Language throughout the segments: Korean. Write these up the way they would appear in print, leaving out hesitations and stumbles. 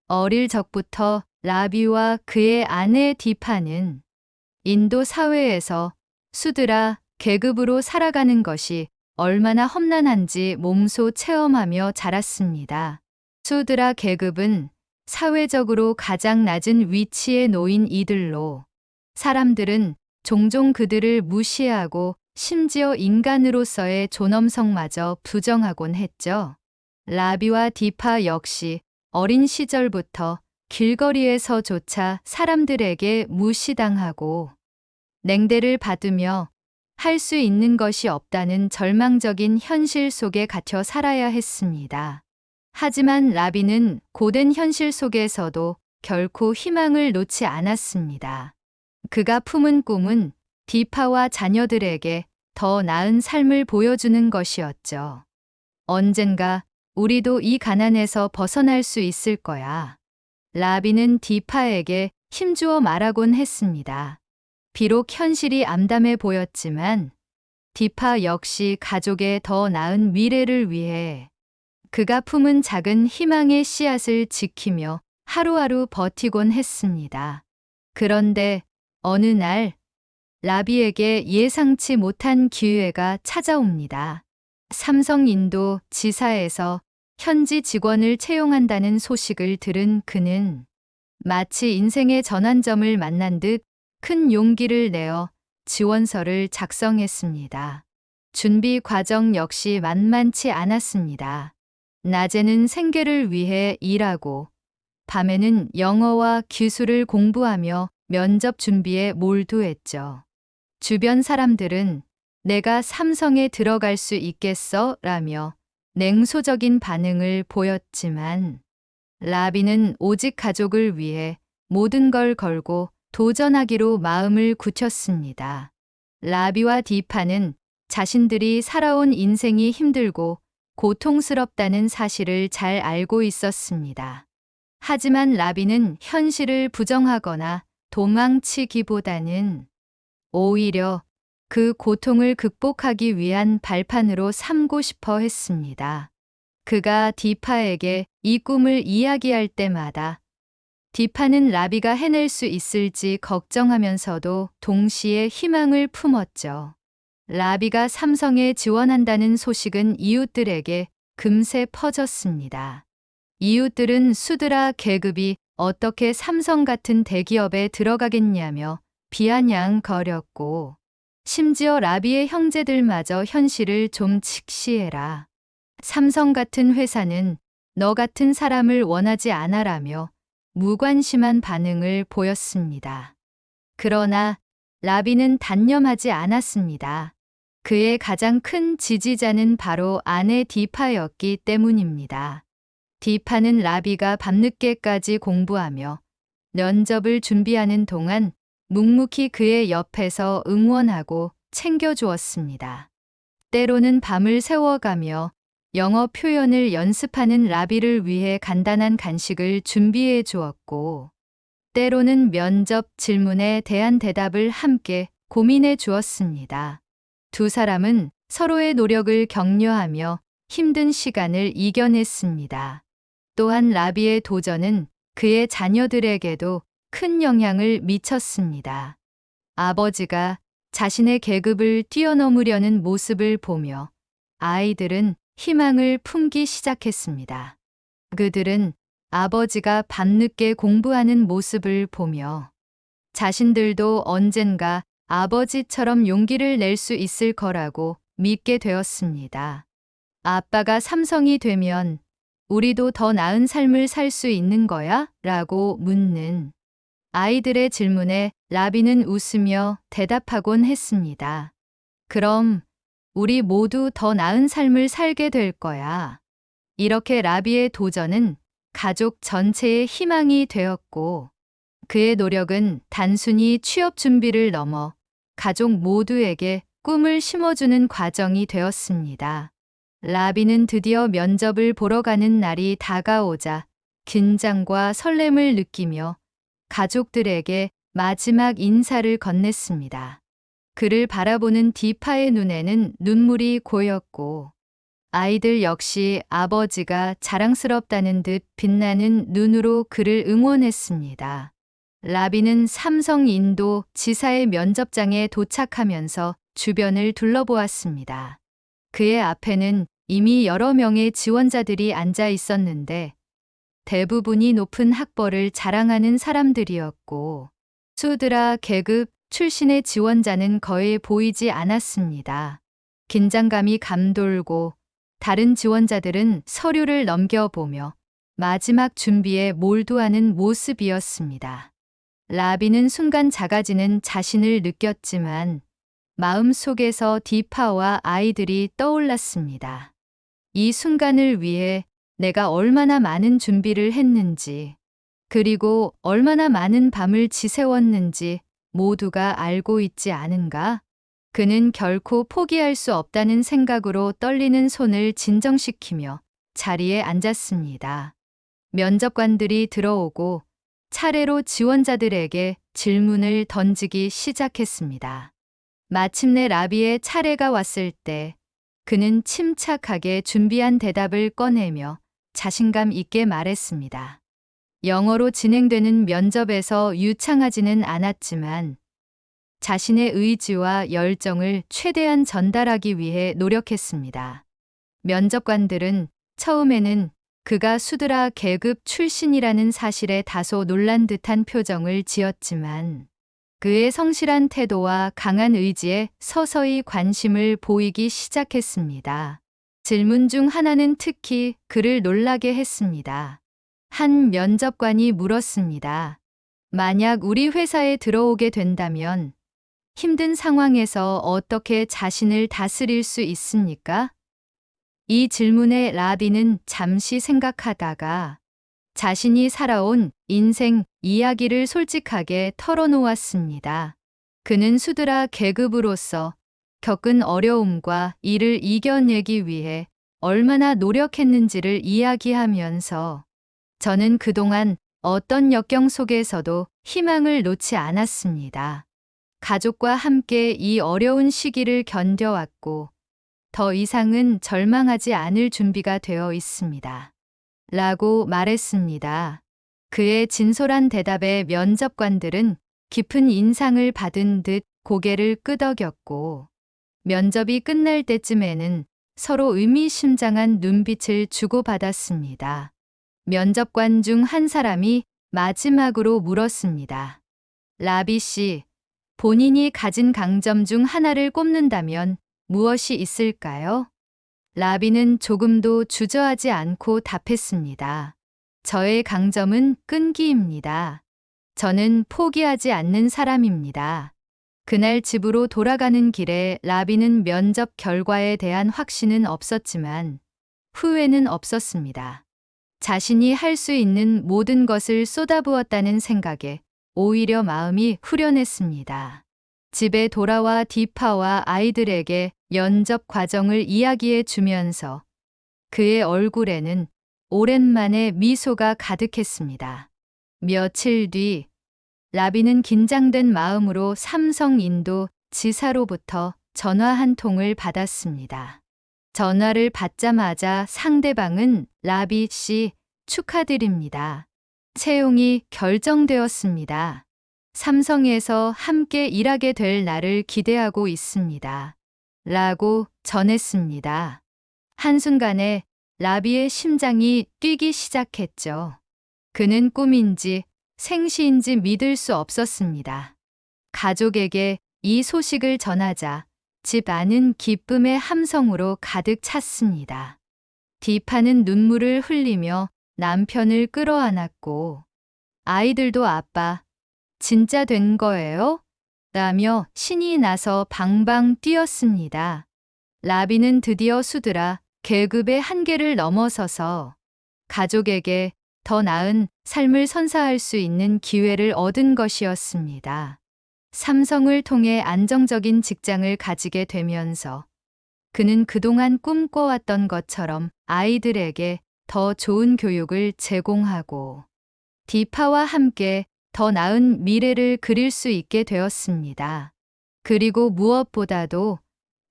어릴 적부터 라비와 그의 아내 디파는 인도 사회에서 수드라 계급으로 살아가는 것이 얼마나 험난한지 몸소 체험하며 자랐습니다. 수드라 계급은 사회적으로 가장 낮은 위치에 놓인 이들로 사람들은 종종 그들을 무시하고 심지어 인간으로서의 존엄성마저 부정하곤 했죠. 라비와 디파 역시 어린 시절부터 길거리에서조차 사람들에게 무시당하고 냉대를 받으며 할 수 있는 것이 없다는 절망적인 현실 속에 갇혀 살아야 했습니다. 하지만 라비는 고된 현실 속에서도 결코 희망을 놓지 않았습니다. 그가 품은 꿈은 디파와 자녀들에게 더 나은 삶을 보여주는 것이었죠. 언젠가 우리도 이 가난에서 벗어날 수 있을 거야. 라비는 디파에게 힘주어 말하곤 했습니다. 비록 현실이 암담해 보였지만 디파 역시 가족의 더 나은 미래를 위해 그가 품은 작은 희망의 씨앗을 지키며 하루하루 버티곤 했습니다. 그런데 어느 날 라비에게 예상치 못한 기회가 찾아옵니다. 삼성 인도 지사에서 현지 직원을 채용한다는 소식을 들은 그는 마치 인생의 전환점을 만난 듯 큰 용기를 내어 지원서를 작성했습니다. 준비 과정 역시 만만치 않았습니다. 낮에는 생계를 위해 일하고 밤에는 영어와 기술을 공부하며 면접 준비에 몰두했죠. 주변 사람들은 내가 삼성에 들어갈 수 있겠어? 라며 냉소적인 반응을 보였지만 라비는 오직 가족을 위해 모든 걸 걸고 도전하기로 마음을 굳혔습니다. 라비와 디파는 자신들이 살아온 인생이 힘들고 고통스럽다는 사실을 잘 알고 있었습니다. 하지만 라비는 현실을 부정하거나 도망치기보다는 오히려 그 고통을 극복하기 위한 발판으로 삼고 싶어 했습니다. 그가 디파에게 이 꿈을 이야기할 때마다 디파는 라비가 해낼 수 있을지 걱정하면서도 동시에 희망을 품었죠. 라비가 삼성에 지원한다는 소식은 이웃들에게 금세 퍼졌습니다. 이웃들은 수드라 계급이 어떻게 삼성 같은 대기업에 들어가겠냐며 비아냥거렸고 심지어 라비의 형제들마저 현실을 좀 직시해라. 삼성 같은 회사는 너 같은 사람을 원하지 않아라며 무관심한 반응을 보였습니다. 그러나 라비는 단념하지 않았습니다. 그의 가장 큰 지지자는 바로 아내 디파였기 때문입니다. 디파는 라비가 밤늦게까지 공부하며 면접을 준비하는 동안 묵묵히 그의 옆에서 응원하고 챙겨주었습니다. 때로는 밤을 새워가며 영어 표현을 연습하는 라비를 위해 간단한 간식을 준비해 주었고, 때로는 면접 질문에 대한 대답을 함께 고민해 주었습니다. 두 사람은 서로의 노력을 격려하며 힘든 시간을 이겨냈습니다. 또한 라비의 도전은 그의 자녀들에게도 큰 영향을 미쳤습니다. 아버지가 자신의 계급을 뛰어넘으려는 모습을 보며 아이들은 희망을 품기 시작했습니다. 그들은 아버지가 밤늦게 공부하는 모습을 보며 자신들도 언젠가 아버지처럼 용기를 낼 수 있을 거라고 믿게 되었습니다. 아빠가 삼성이 되면 우리도 더 나은 삶을 살 수 있는 거야? 라고 묻는 아이들의 질문에 라비는 웃으며 대답하곤 했습니다. 그럼 우리 모두 더 나은 삶을 살게 될 거야. 이렇게 라비의 도전은 가족 전체의 희망이 되었고 그의 노력은 단순히 취업 준비를 넘어 가족 모두에게 꿈을 심어주는 과정이 되었습니다. 라비는 드디어 면접을 보러 가는 날이 다가오자 긴장과 설렘을 느끼며 가족들에게 마지막 인사를 건넸습니다. 그를 바라보는 디파의 눈에는 눈물이 고였고 아이들 역시 아버지가 자랑스럽다는 듯 빛나는 눈으로 그를 응원했습니다. 라비는 삼성 인도 지사의 면접장에 도착하면서 주변을 둘러보았습니다. 그의 앞에는 이미 여러 명의 지원자들이 앉아 있었는데 대부분이 높은 학벌을 자랑하는 사람들이었고 수드라 계급 출신의 지원자는 거의 보이지 않았습니다. 긴장감이 감돌고 다른 지원자들은 서류를 넘겨보며 마지막 준비에 몰두하는 모습이었습니다. 라비는 순간 작아지는 자신을 느꼈지만 마음속에서 디파와 아이들이 떠올랐습니다. 이 순간을 위해 내가 얼마나 많은 준비를 했는지, 그리고 얼마나 많은 밤을 지새웠는지 모두가 알고 있지 않은가? 그는 결코 포기할 수 없다는 생각으로 떨리는 손을 진정시키며 자리에 앉았습니다. 면접관들이 들어오고 차례로 지원자들에게 질문을 던지기 시작했습니다. 마침내 라비의 차례가 왔을 때 그는 침착하게 준비한 대답을 꺼내며 자신감 있게 말했습니다. 영어로 진행되는 면접에서 유창하지는 않았지만 자신의 의지와 열정을 최대한 전달하기 위해 노력했습니다. 면접관들은 처음에는 그가 수드라 계급 출신이라는 사실에 다소 놀란 듯한 표정을 지었지만 그의 성실한 태도와 강한 의지에 서서히 관심을 보이기 시작했습니다. 질문 중 하나는 특히 그를 놀라게 했습니다. 한 면접관이 물었습니다. 만약 우리 회사에 들어오게 된다면 힘든 상황에서 어떻게 자신을 다스릴 수 있습니까? 이 질문에 라비는 잠시 생각하다가 자신이 살아온 인생 이야기를 솔직하게 털어놓았습니다. 그는 수드라 계급으로서 겪은 어려움과 이를 이겨내기 위해 얼마나 노력했는지를 이야기하면서 저는 그동안 어떤 역경 속에서도 희망을 놓지 않았습니다. 가족과 함께 이 어려운 시기를 견뎌왔고 더 이상은 절망하지 않을 준비가 되어 있습니다. 라고 말했습니다. 그의 진솔한 대답에 면접관들은 깊은 인상을 받은 듯 고개를 끄덕였고 면접이 끝날 때쯤에는 서로 의미심장한 눈빛을 주고받았습니다. 면접관 중 한 사람이 마지막으로 물었습니다. 라비 씨, 본인이 가진 강점 중 하나를 꼽는다면 무엇이 있을까요? 라비는 조금도 주저하지 않고 답했습니다. 저의 강점은 끈기입니다. 저는 포기하지 않는 사람입니다. 그날 집으로 돌아가는 길에 라비는 면접 결과에 대한 확신은 없었지만 후회는 없었습니다. 자신이 할 수 있는 모든 것을 쏟아부었다는 생각에 오히려 마음이 후련했습니다. 집에 돌아와 디파와 아이들에게 면접 과정을 이야기해 주면서 그의 얼굴에는 오랜만에 미소가 가득했습니다. 며칠 뒤 라비는 긴장된 마음으로 삼성 인도 지사로부터 전화 한 통을 받았습니다. 전화를 받자마자 상대방은 라비 씨 축하드립니다. 채용이 결정되었습니다. 삼성에서 함께 일하게 될 날을 기대하고 있습니다. 라고 전했습니다. 한순간에 라비의 심장이 뛰기 시작했죠. 그는 꿈인지 생시인지 믿을 수 없었습니다. 가족에게 이 소식을 전하자 집 안은 기쁨의 함성으로 가득 찼습니다. 디파는 눈물을 흘리며 남편을 끌어안았고 아이들도 아빠, 진짜 된 거예요? 라며 신이 나서 방방 뛰었습니다. 라비는 드디어 수드라 계급의 한계를 넘어서서 가족에게 더 나은 삶을 선사할 수 있는 기회를 얻은 것이었습니다. 삼성을 통해 안정적인 직장을 가지게 되면서 그는 그동안 꿈꿔왔던 것처럼 아이들에게 더 좋은 교육을 제공하고 디파와 함께 더 나은 미래를 그릴 수 있게 되었습니다. 그리고 무엇보다도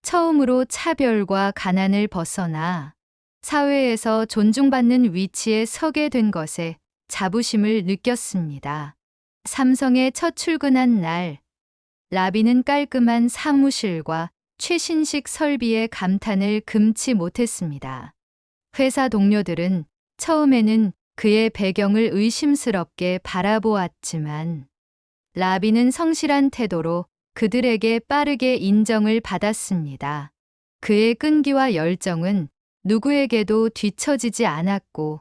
처음으로 차별과 가난을 벗어나 사회에서 존중받는 위치에 서게 된 것에 자부심을 느꼈습니다. 삼성에 첫 출근한 날, 라비는 깔끔한 사무실과 최신식 설비에 감탄을 금치 못했습니다. 회사 동료들은 처음에는 그의 배경을 의심스럽게 바라보았지만, 라비는 성실한 태도로 그들에게 빠르게 인정을 받았습니다. 그의 끈기와 열정은 누구에게도 뒤처지지 않았고,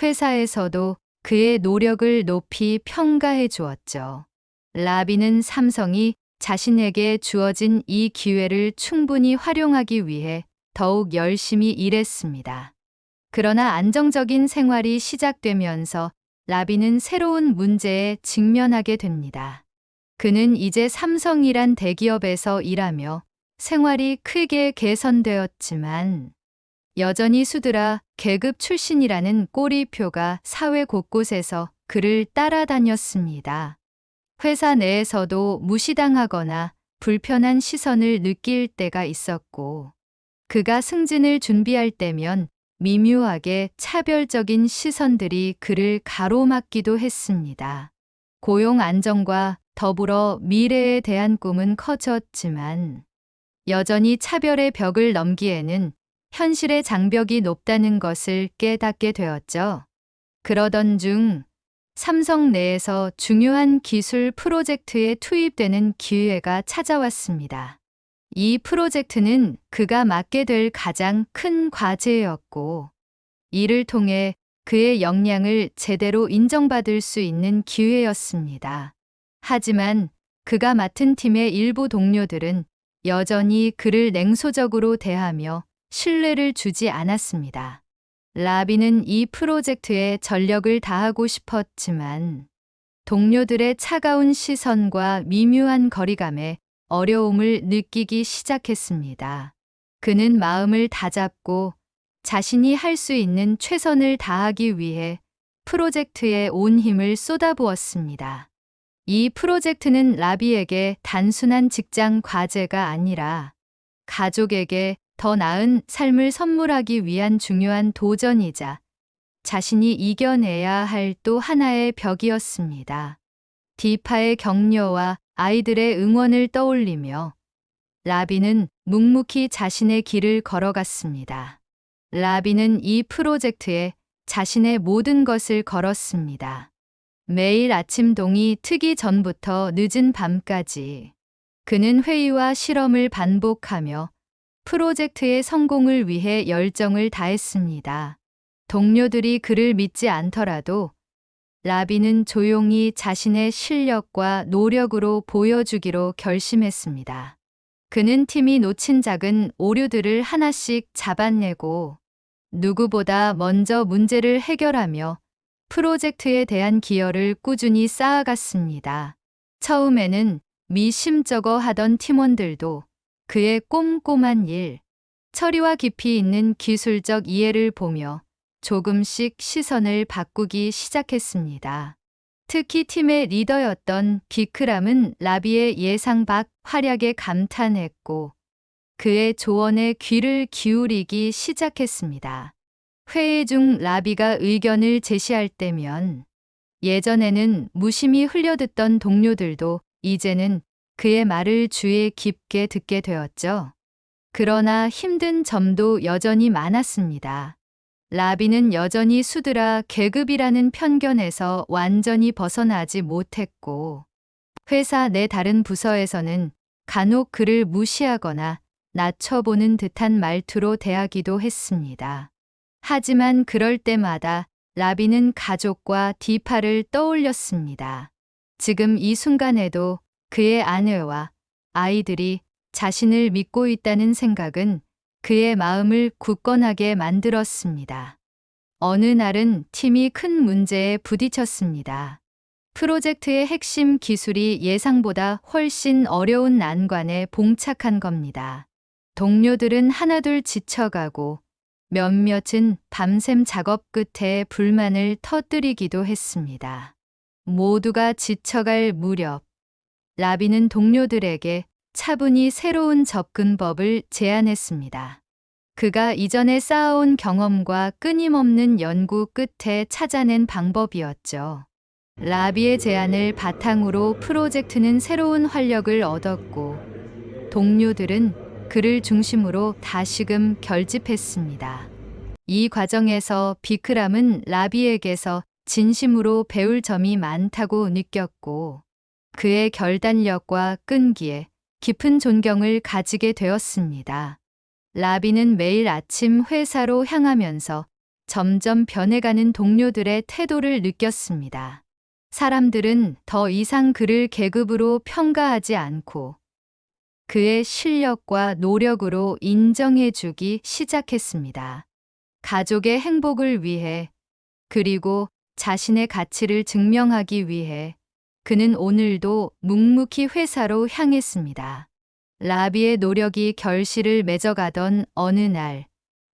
회사에서도 그의 노력을 높이 평가해 주었죠. 라비는 삼성이 자신에게 주어진 이 기회를 충분히 활용하기 위해 더욱 열심히 일했습니다. 그러나 안정적인 생활이 시작되면서 라비는 새로운 문제에 직면하게 됩니다. 그는 이제 삼성이란 대기업에서 일하며 생활이 크게 개선되었지만 여전히 수드라 계급 출신이라는 꼬리표가 사회 곳곳에서 그를 따라다녔습니다. 회사 내에서도 무시당하거나 불편한 시선을 느낄 때가 있었고, 그가 승진을 준비할 때면 미묘하게 차별적인 시선들이 그를 가로막기도 했습니다. 고용 안정과 더불어 미래에 대한 꿈은 커졌지만 여전히 차별의 벽을 넘기에는 현실의 장벽이 높다는 것을 깨닫게 되었죠. 그러던 중 삼성 내에서 중요한 기술 프로젝트에 투입되는 기회가 찾아왔습니다. 이 프로젝트는 그가 맡게 될 가장 큰 과제였고, 이를 통해 그의 역량을 제대로 인정받을 수 있는 기회였습니다. 하지만 그가 맡은 팀의 일부 동료들은 여전히 그를 냉소적으로 대하며 신뢰를 주지 않았습니다. 라비는 이 프로젝트에 전력을 다하고 싶었지만 동료들의 차가운 시선과 미묘한 거리감에 어려움을 느끼기 시작했습니다. 그는 마음을 다잡고 자신이 할 수 있는 최선을 다하기 위해 프로젝트에 온 힘을 쏟아부었습니다. 이 프로젝트는 라비에게 단순한 직장 과제가 아니라 가족에게 더 나은 삶을 선물하기 위한 중요한 도전이자 자신이 이겨내야 할 또 하나의 벽이었습니다. 디파의 격려와 아이들의 응원을 떠올리며 라비는 묵묵히 자신의 길을 걸어갔습니다. 라비는 이 프로젝트에 자신의 모든 것을 걸었습니다. 매일 아침 동이 트기 전부터 늦은 밤까지 그는 회의와 실험을 반복하며 프로젝트의 성공을 위해 열정을 다했습니다. 동료들이 그를 믿지 않더라도 라비는 조용히 자신의 실력과 노력으로 보여주기로 결심했습니다. 그는 팀이 놓친 작은 오류들을 하나씩 잡아내고 누구보다 먼저 문제를 해결하며 프로젝트에 대한 기여를 꾸준히 쌓아갔습니다. 처음에는 미심쩍어 하던 팀원들도 그의 꼼꼼한 일, 처리와 깊이 있는 기술적 이해를 보며 조금씩 시선을 바꾸기 시작했습니다. 특히 팀의 리더였던 비크람은 라비의 예상 밖 활약에 감탄했고 그의 조언에 귀를 기울이기 시작했습니다. 회의 중 라비가 의견을 제시할 때면 예전에는 무심히 흘려듣던 동료들도 이제는 그의 말을 주의 깊게 듣게 되었죠. 그러나 힘든 점도 여전히 많았습니다. 라비는 여전히 수드라 계급이라는 편견에서 완전히 벗어나지 못했고 회사 내 다른 부서에서는 간혹 그를 무시하거나 낮춰보는 듯한 말투로 대하기도 했습니다. 하지만 그럴 때마다 라비는 가족과 디파를 떠올렸습니다. 지금 이 순간에도 그의 아내와 아이들이 자신을 믿고 있다는 생각은 그의 마음을 굳건하게 만들었습니다. 어느 날은 팀이 큰 문제에 부딪혔습니다. 프로젝트의 핵심 기술이 예상보다 훨씬 어려운 난관에 봉착한 겁니다. 동료들은 하나둘 지쳐가고 몇몇은 밤샘 작업 끝에 불만을 터뜨리기도 했습니다. 모두가 지쳐갈 무렵 라비는 동료들에게 차분히 새로운 접근법을 제안했습니다. 그가 이전에 쌓아온 경험과 끊임없는 연구 끝에 찾아낸 방법이었죠. 라비의 제안을 바탕으로 프로젝트는 새로운 활력을 얻었고, 동료들은 그를 중심으로 다시금 결집했습니다. 이 과정에서 비크람은 라비에게서 진심으로 배울 점이 많다고 느꼈고, 그의 결단력과 끈기에 깊은 존경을 가지게 되었습니다. 라비는 매일 아침 회사로 향하면서 점점 변해가는 동료들의 태도를 느꼈습니다. 사람들은 더 이상 그를 계급으로 평가하지 않고 그의 실력과 노력으로 인정해주기 시작했습니다. 가족의 행복을 위해, 그리고 자신의 가치를 증명하기 위해 그는 오늘도 묵묵히 회사로 향했습니다. 라비의 노력이 결실을 맺어가던 어느 날,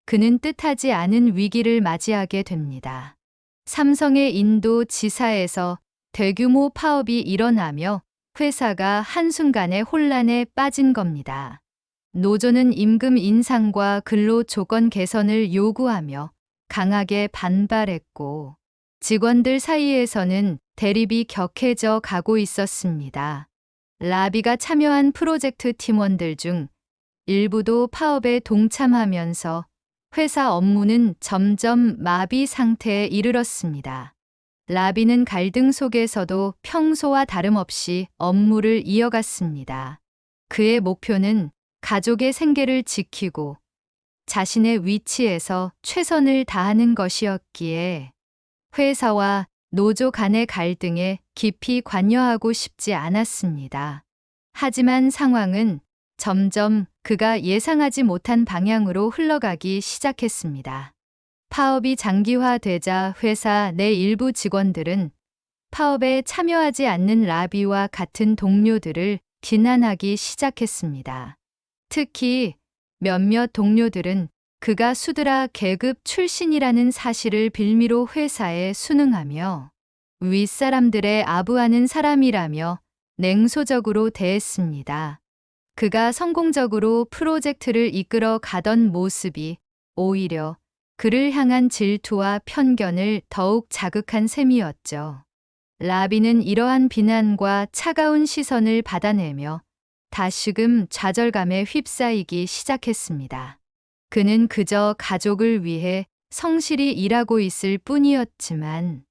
그는 뜻하지 않은 위기를 맞이하게 됩니다. 삼성의 인도 지사에서 대규모 파업이 일어나며 회사가 한순간에 혼란에 빠진 겁니다. 노조는 임금 인상과 근로 조건 개선을 요구하며 강하게 반발했고, 직원들 사이에서는 대립이 격해져 가고 있었습니다. 라비가 참여한 프로젝트 팀원들 중 일부도 파업에 동참하면서 회사 업무는 점점 마비 상태에 이르렀습니다. 라비는 갈등 속에서도 평소와 다름없이 업무를 이어갔습니다. 그의 목표는 가족의 생계를 지키고 자신의 위치에서 최선을 다하는 것이었기에 회사와 노조 간의 갈등에 깊이 관여하고 싶지 않았습니다. 하지만 상황은 점점 그가 예상하지 못한 방향으로 흘러가기 시작했습니다. 파업이 장기화되자 회사 내 일부 직원들은 파업에 참여하지 않는 라비와 같은 동료들을 비난하기 시작했습니다. 특히 몇몇 동료들은 그가 수드라 계급 출신이라는 사실을 빌미로 회사에 순응하며 윗사람들의 아부하는 사람이라며 냉소적으로 대했습니다. 그가 성공적으로 프로젝트를 이끌어 가던 모습이 오히려 그를 향한 질투와 편견을 더욱 자극한 셈이었죠. 라비는 이러한 비난과 차가운 시선을 받아내며 다시금 좌절감에 휩싸이기 시작했습니다. 그는 그저 가족을 위해 성실히 일하고 있을 뿐이었지만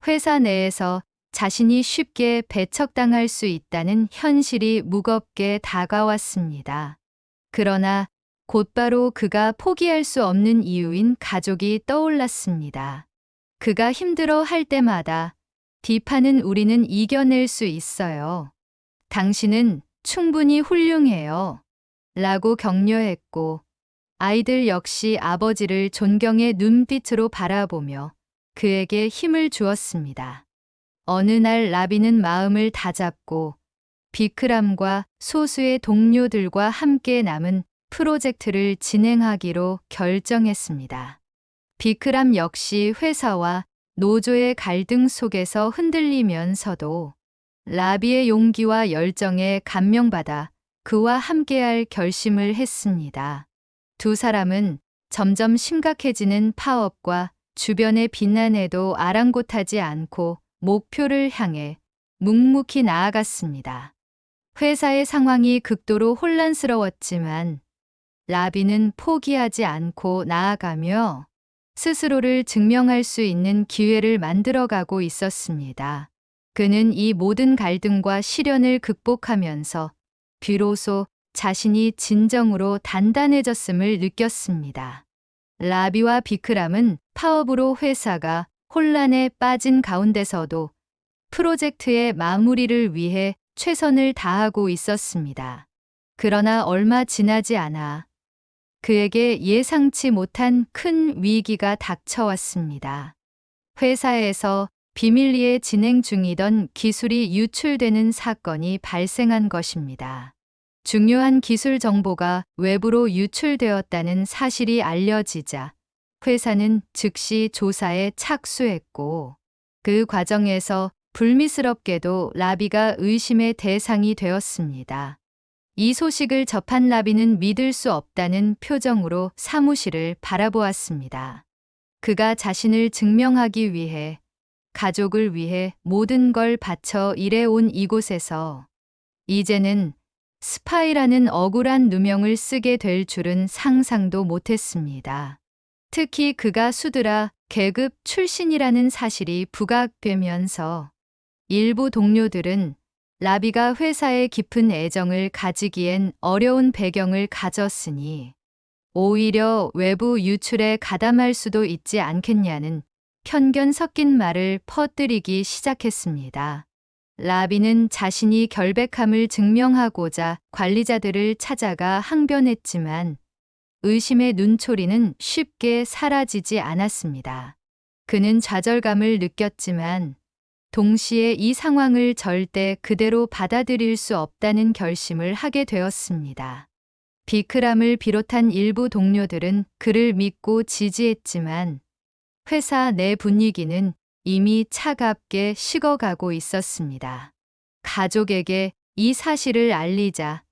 회사 내에서 자신이 쉽게 배척당할 수 있다는 현실이 무겁게 다가왔습니다. 그러나 곧바로 그가 포기할 수 없는 이유인 가족이 떠올랐습니다. 그가 힘들어 할 때마다 비판은 우리는 이겨낼 수 있어요. 당신은 충분히 훌륭해요. 라고 격려했고, 아이들 역시 아버지를 존경의 눈빛으로 바라보며 그에게 힘을 주었습니다. 어느 날 라비는 마음을 다잡고 비크람과 소수의 동료들과 함께 남은 프로젝트를 진행하기로 결정했습니다. 비크람 역시 회사와 노조의 갈등 속에서 흔들리면서도 라비의 용기와 열정에 감명받아 그와 함께할 결심을 했습니다. 두 사람은 점점 심각해지는 파업과 주변의 비난에도 아랑곳하지 않고 목표를 향해 묵묵히 나아갔습니다. 회사의 상황이 극도로 혼란스러웠지만 라비는 포기하지 않고 나아가며 스스로를 증명할 수 있는 기회를 만들어가고 있었습니다. 그는 이 모든 갈등과 시련을 극복하면서 비로소 자신이 진정으로 단단해졌음을 느꼈습니다. 라비와 비크람은 파업으로 회사가 혼란에 빠진 가운데서도 프로젝트의 마무리를 위해 최선을 다하고 있었습니다. 그러나 얼마 지나지 않아 그에게 예상치 못한 큰 위기가 닥쳐왔습니다. 회사에서 비밀리에 진행 중이던 기술이 유출되는 사건이 발생한 것입니다. 중요한 기술 정보가 외부로 유출되었다는 사실이 알려지자 회사는 즉시 조사에 착수했고, 그 과정에서 불미스럽게도 라비가 의심의 대상이 되었습니다. 이 소식을 접한 라비는 믿을 수 없다는 표정으로 사무실을 바라보았습니다. 그가 자신을 증명하기 위해, 가족을 위해 모든 걸 바쳐 일해온 이곳에서 이제는 스파이라는 억울한 누명을 쓰게 될 줄은 상상도 못했습니다. 특히 그가 수드라 계급 출신이라는 사실이 부각되면서 일부 동료들은 라비가 회사에 깊은 애정을 가지기엔 어려운 배경을 가졌으니 오히려 외부 유출에 가담할 수도 있지 않겠냐는 편견 섞인 말을 퍼뜨리기 시작했습니다. 라비는 자신이 결백함을 증명하고자 관리자들을 찾아가 항변했지만 의심의 눈초리는 쉽게 사라지지 않았습니다. 그는 좌절감을 느꼈지만 동시에 이 상황을 절대 그대로 받아들일 수 없다는 결심을 하게 되었습니다. 비크람을 비롯한 일부 동료들은 그를 믿고 지지했지만 회사 내 분위기는 이미 차갑게 식어가고 있었습니다. 가족에게 이 사실을 알리자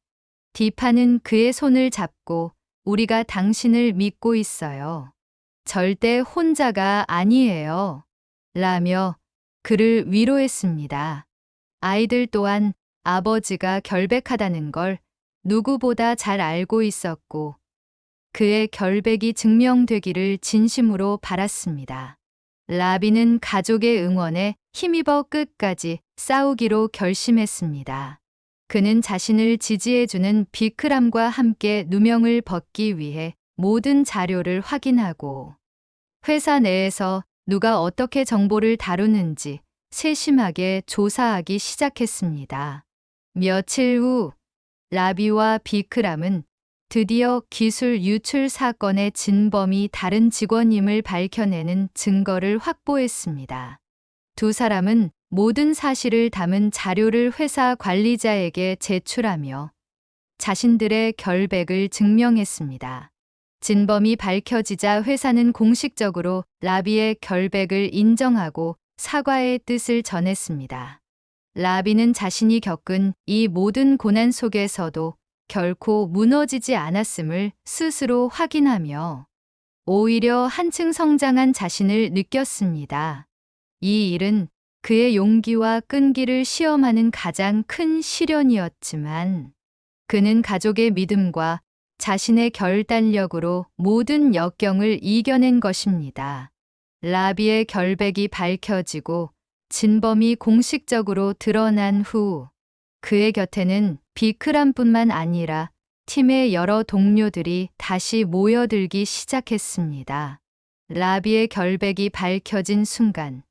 디파는 그의 손을 잡고 우리가 당신을 믿고 있어요. 절대 혼자가 아니에요. 라며 그를 위로했습니다. 아이들 또한 아버지가 결백하다는 걸 누구보다 잘 알고 있었고 그의 결백이 증명되기를 진심으로 바랐습니다. 라비는 가족의 응원에 힘입어 끝까지 싸우기로 결심했습니다. 그는 자신을 지지해주는 비크람과 함께 누명을 벗기 위해 모든 자료를 확인하고 회사 내에서 누가 어떻게 정보를 다루는지 세심하게 조사하기 시작했습니다. 며칠 후 라비와 비크람은 드디어 기술 유출 사건의 진범이 다른 직원임을 밝혀내는 증거를 확보했습니다. 두 사람은 모든 사실을 담은 자료를 회사 관리자에게 제출하며 자신들의 결백을 증명했습니다. 진범이 밝혀지자 회사는 공식적으로 라비의 결백을 인정하고 사과의 뜻을 전했습니다. 라비는 자신이 겪은 이 모든 고난 속에서도 결코 무너지지 않았음을 스스로 확인하며 오히려 한층 성장한 자신을 느꼈습니다. 이 일은 그의 용기와 끈기를 시험하는 가장 큰 시련이었지만 그는 가족의 믿음과 자신의 결단력으로 모든 역경을 이겨낸 것입니다. 라비의 결백이 밝혀지고 진범이 공식적으로 드러난 후 그의 곁에는 비크람뿐만 아니라 팀의 여러 동료들이 다시 모여들기 시작했습니다. 라비의 결백이 밝혀진 순간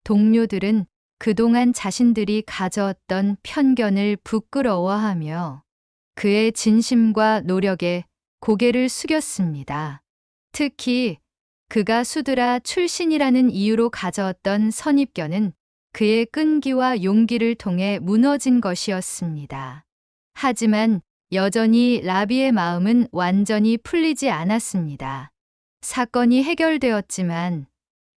동료들은 그동안 자신들이 가져왔던 편견을 부끄러워하며 그의 진심과 노력에 고개를 숙였습니다. 특히 그가 수드라 출신이라는 이유로 가져왔던 선입견은 그의 끈기와 용기를 통해 무너진 것이었습니다. 하지만 여전히 라비의 마음은 완전히 풀리지 않았습니다. 사건이 해결되었지만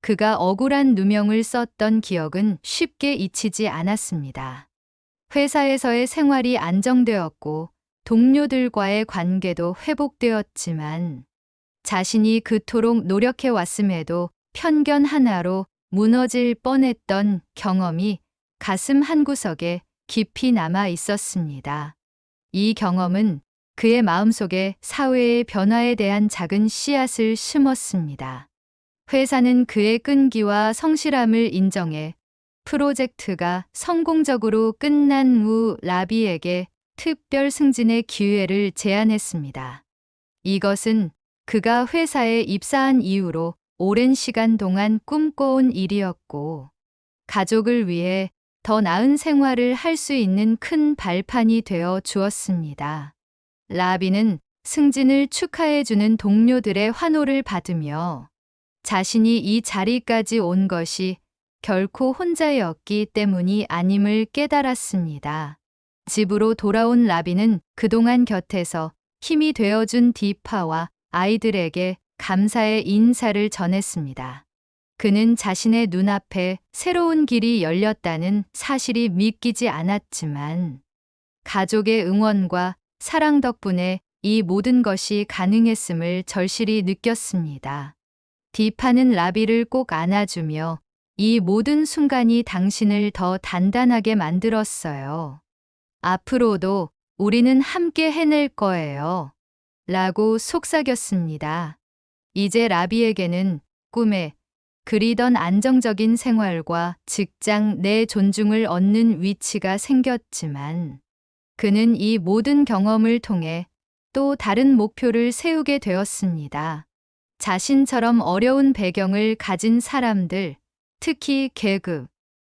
그가 억울한 누명을 썼던 기억은 쉽게 잊히지 않았습니다. 회사에서의 생활이 안정되었고 동료들과의 관계도 회복되었지만 자신이 그토록 노력해 왔음에도 편견 하나로 무너질 뻔했던 경험이 가슴 한구석에 깊이 남아 있었습니다. 이 경험은 그의 마음속에 사회의 변화에 대한 작은 씨앗을 심었습니다. 회사는 그의 끈기와 성실함을 인정해 프로젝트가 성공적으로 끝난 후 라비에게 특별 승진의 기회를 제안했습니다. 이것은 그가 회사에 입사한 이후로 오랜 시간 동안 꿈꿔온 일이었고 가족을 위해 더 나은 생활을 할 수 있는 큰 발판이 되어 주었습니다. 라비는 승진을 축하해주는 동료들의 환호를 받으며 자신이 이 자리까지 온 것이 결코 혼자였기 때문이 아님을 깨달았습니다. 집으로 돌아온 라비는 그동안 곁에서 힘이 되어준 디파와 아이들에게 감사의 인사를 전했습니다. 그는 자신의 눈앞에 새로운 길이 열렸다는 사실이 믿기지 않았지만 가족의 응원과 사랑 덕분에 이 모든 것이 가능했음을 절실히 느꼈습니다. 디파는 라비를 꼭 안아주며 이 모든 순간이 당신을 더 단단하게 만들었어요. 앞으로도 우리는 함께 해낼 거예요. 라고 속삭였습니다. 이제 라비에게는 꿈에 그리던 안정적인 생활과 직장 내 존중을 얻는 위치가 생겼지만 그는 이 모든 경험을 통해 또 다른 목표를 세우게 되었습니다. 자신처럼 어려운 배경을 가진 사람들, 특히 계급,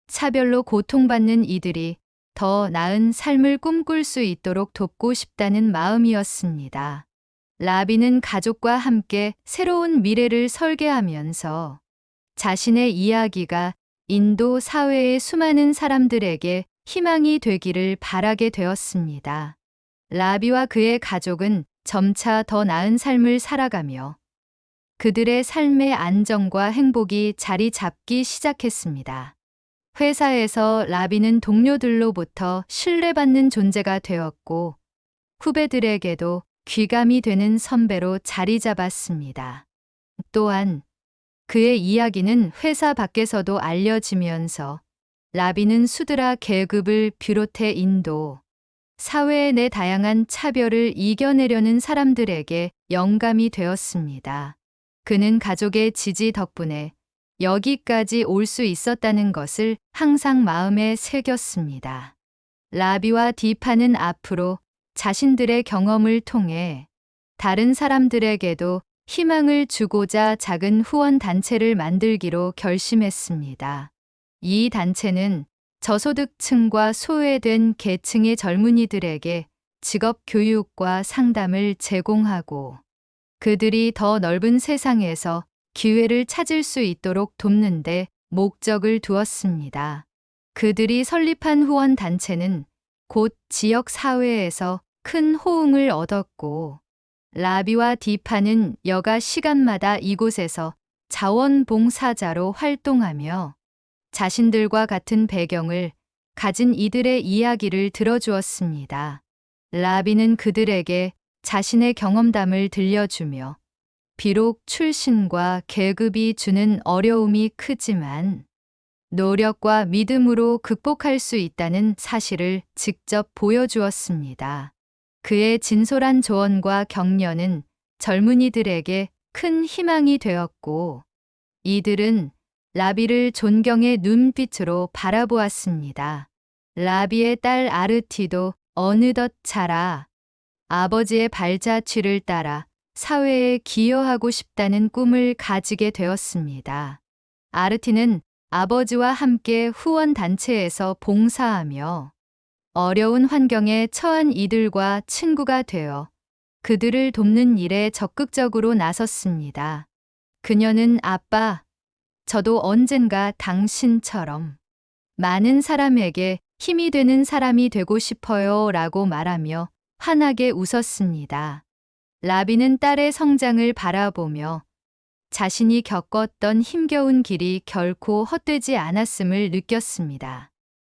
차별로 고통받는 이들이 더 나은 삶을 꿈꿀 수 있도록 돕고 싶다는 마음이었습니다. 라비는 가족과 함께 새로운 미래를 설계하면서 자신의 이야기가 인도 사회의 수많은 사람들에게 희망이 되기를 바라게 되었습니다. 라비와 그의 가족은 점차 더 나은 삶을 살아가며 그들의 삶의 안정과 행복이 자리 잡기 시작했습니다. 회사에서 라비는 동료들로부터 신뢰받는 존재가 되었고 후배들에게도 귀감이 되는 선배로 자리 잡았습니다. 또한 그의 이야기는 회사 밖에서도 알려지면서 라비는 수드라 계급을 비롯해 인도 사회의 내 다양한 차별을 이겨내려는 사람들에게 영감이 되었습니다. 그는 가족의 지지 덕분에 여기까지 올 수 있었다는 것을 항상 마음에 새겼습니다. 라비와 디파는 앞으로 자신들의 경험을 통해 다른 사람들에게도 희망을 주고자 작은 후원 단체를 만들기로 결심했습니다. 이 단체는 저소득층과 소외된 계층의 젊은이들에게 직업 교육과 상담을 제공하고 그들이 더 넓은 세상에서 기회를 찾을 수 있도록 돕는 데 목적을 두었습니다. 그들이 설립한 후원 단체는 곧 지역 사회에서 큰 호응을 얻었고 라비와 디파는 여가 시간마다 이곳에서 자원봉사자로 활동하며 자신들과 같은 배경을 가진 이들의 이야기를 들어주었습니다. 라비는 그들에게 자신의 경험담을 들려주며 비록 출신과 계급이 주는 어려움이 크지만 노력과 믿음으로 극복할 수 있다는 사실을 직접 보여주었습니다. 그의 진솔한 조언과 격려는 젊은이들에게 큰 희망이 되었고 이들은 라비를 존경의 눈빛으로 바라보았습니다. 라비의 딸 아르티도 어느덧 자라 아버지의 발자취를 따라 사회에 기여하고 싶다는 꿈을 가지게 되었습니다. 아르티는 아버지와 함께 후원단체에서 봉사하며 어려운 환경에 처한 이들과 친구가 되어 그들을 돕는 일에 적극적으로 나섰습니다. 그녀는 아빠, 저도 언젠가 당신처럼 많은 사람에게 힘이 되는 사람이 되고 싶어요 라고 말하며 환하게 웃었습니다. 라비는 딸의 성장을 바라보며 자신이 겪었던 힘겨운 길이 결코 헛되지 않았음을 느꼈습니다.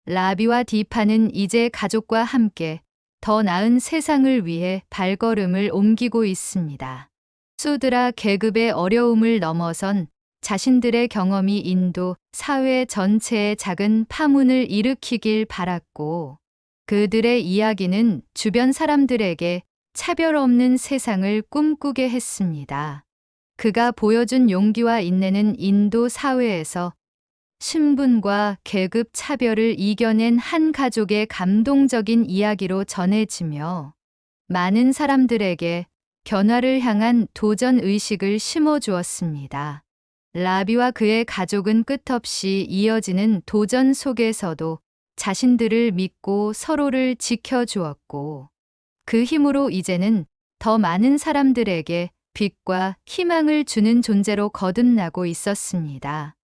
라비와 디파는 이제 가족과 함께 더 나은 세상을 위해 발걸음을 옮기고 있습니다. 수드라 계급의 어려움을 넘어선 자신들의 경험이 인도 사회 전체에 작은 파문을 일으키길 바랐고 그들의 이야기는 주변 사람들에게 차별 없는 세상을 꿈꾸게 했습니다. 그가 보여준 용기와 인내는 인도 사회에서 신분과 계급 차별을 이겨낸 한 가족의 감동적인 이야기로 전해지며 많은 사람들에게 변화를 향한 도전 의식을 심어주었습니다. 라비와 그의 가족은 끝없이 이어지는 도전 속에서도 자신들을 믿고 서로를 지켜주었고 그 힘으로 이제는 더 많은 사람들에게 빛과 희망을 주는 존재로 거듭나고 있었습니다.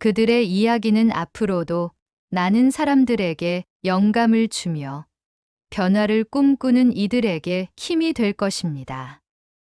그들의 이야기는 앞으로도 많은 사람들에게 영감을 주며 변화를 꿈꾸는 이들에게 힘이 될 것입니다.